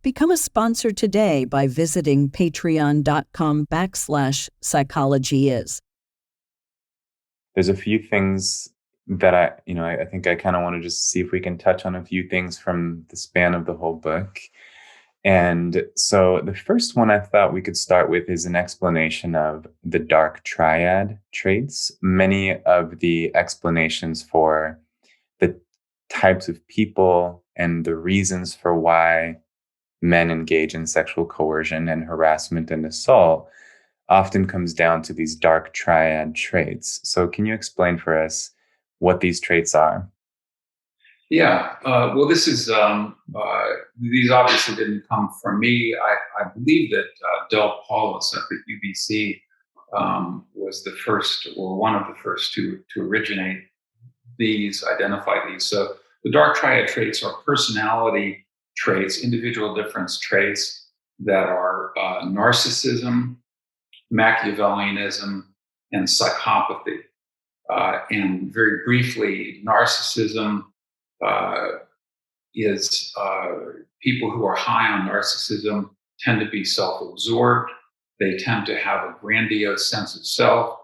Become a sponsor today by visiting patreon.com/psychologyis. There's a few things that I think I kind of want to just see if we can touch on a few things from the span of the whole book. And so the first one I thought we could start with is an explanation of the dark triad traits. Many of the explanations for the types of people and the reasons for why men engage in sexual coercion and harassment and assault often comes down to these dark triad traits. So can you explain for us what these traits are? Yeah, well, this is these obviously didn't come from me. I believe that Del Paulos at the UBC was the first or one of the first to originate identify these. So the dark triad traits are personality traits, individual difference traits that are narcissism, Machiavellianism, and psychopathy. And very briefly, narcissism is people who are high on narcissism tend to be self-absorbed. They tend to have a grandiose sense of self.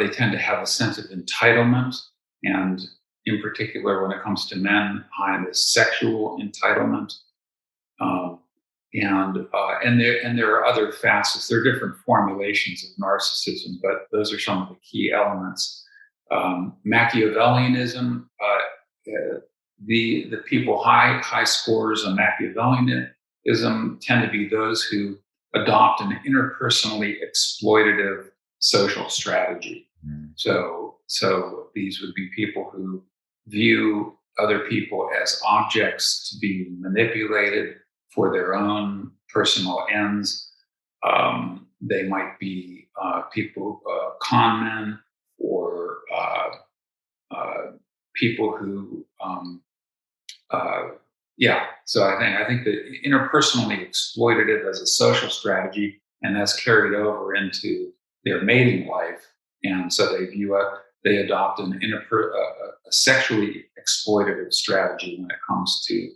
They tend to have a sense of entitlement, and in particular, when it comes to men, high on this sexual entitlement. And there are other facets. There are different formulations of narcissism, but those are some of the key elements. Machiavellianism. The people high scores on Machiavellianism tend to be those who adopt an interpersonally exploitative social strategy. So these would be people who view other people as objects to be manipulated for their own personal ends. They might be people, con men, or people who so I think that interpersonally exploitative as a social strategy, and that's carried over into their mating life, and so they adopt a sexually exploitative strategy when it comes to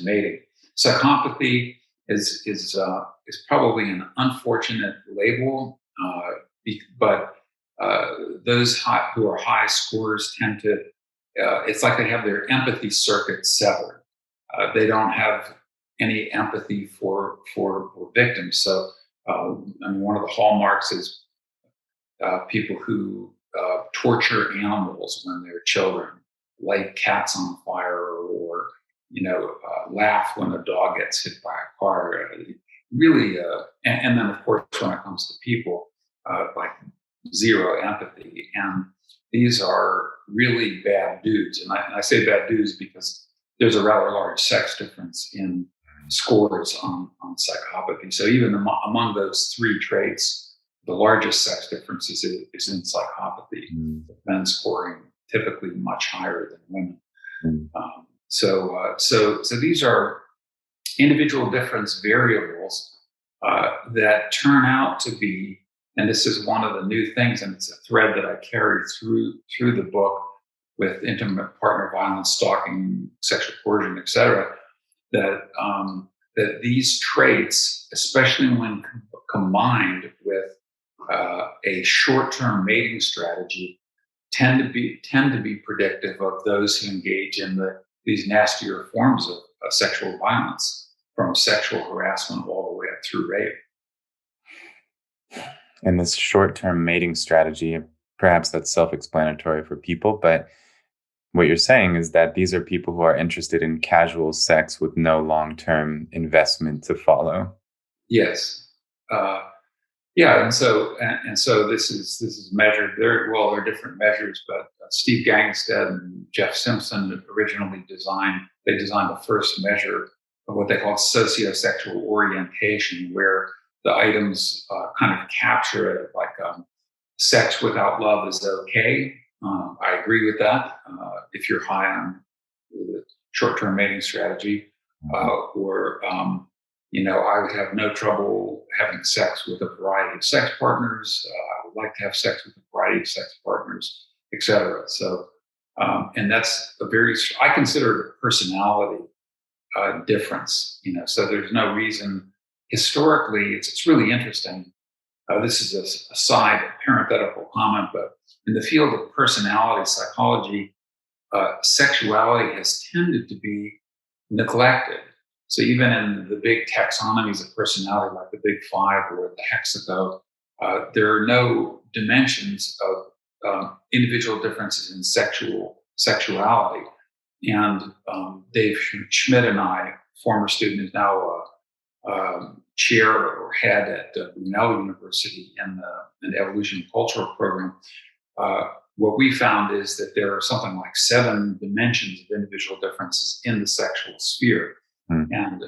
mating. Psychopathy is probably an unfortunate label, but those who are high scorers tend to. It's like they have their empathy circuit severed. They don't have any empathy for victims. So, one of the hallmarks is people who torture animals when they're children, light cats on fire, or laugh when a dog gets hit by a car. Really, and then of course, when it comes to people, like zero empathy. And these are really bad dudes. And I say bad dudes because there's a rather large sex difference in scores on psychopathy. So even among those three traits, the largest sex difference is in psychopathy, men scoring typically much higher than women. So these are individual difference variables that turn out to be, and this is one of the new things, and it's a thread that I carry through the book with intimate partner violence, stalking, sexual coercion, et cetera, that these traits, especially when combined with a short-term mating strategy, tend to be predictive of those who engage in these nastier forms of sexual violence, from sexual harassment all the way up through rape. And this short-term mating strategy, perhaps that's self-explanatory for people, but what you're saying is that these are people who are interested in casual sex with no long-term investment to follow. Yes. And so this is measured. There are different measures, but Steve Gangstead and Jeff Simpson originally designed the first measure of what they call sociosexual orientation, where the items kind of capture it, like sex without love is okay. I agree with that. If you're high on the short-term mating strategy, or I would have no trouble having sex with a variety of sex partners. I would like to have sex with a variety of sex partners, etc. So, and that's I consider it a personality difference. So there's no reason. Historically, it's really interesting. This is a side parenthetical comment, but in the field of personality psychology, sexuality has tended to be neglected. So even in the big taxonomies of personality, like the Big Five or the Hexago, there are no dimensions of individual differences in sexuality. And Dave Schmidt and I, former student, is now chair or head at Brunel University in the evolution and cultural program. What we found is that there are something like 7 dimensions of individual differences in the sexual sphere. And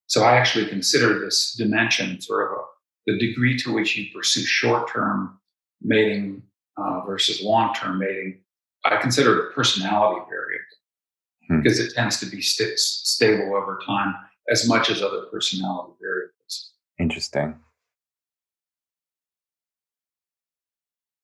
so I actually consider this dimension sort of the degree to which you pursue short-term mating versus long-term mating. I consider it a personality variable because it tends to be stable over time as much as other personality variables. Interesting.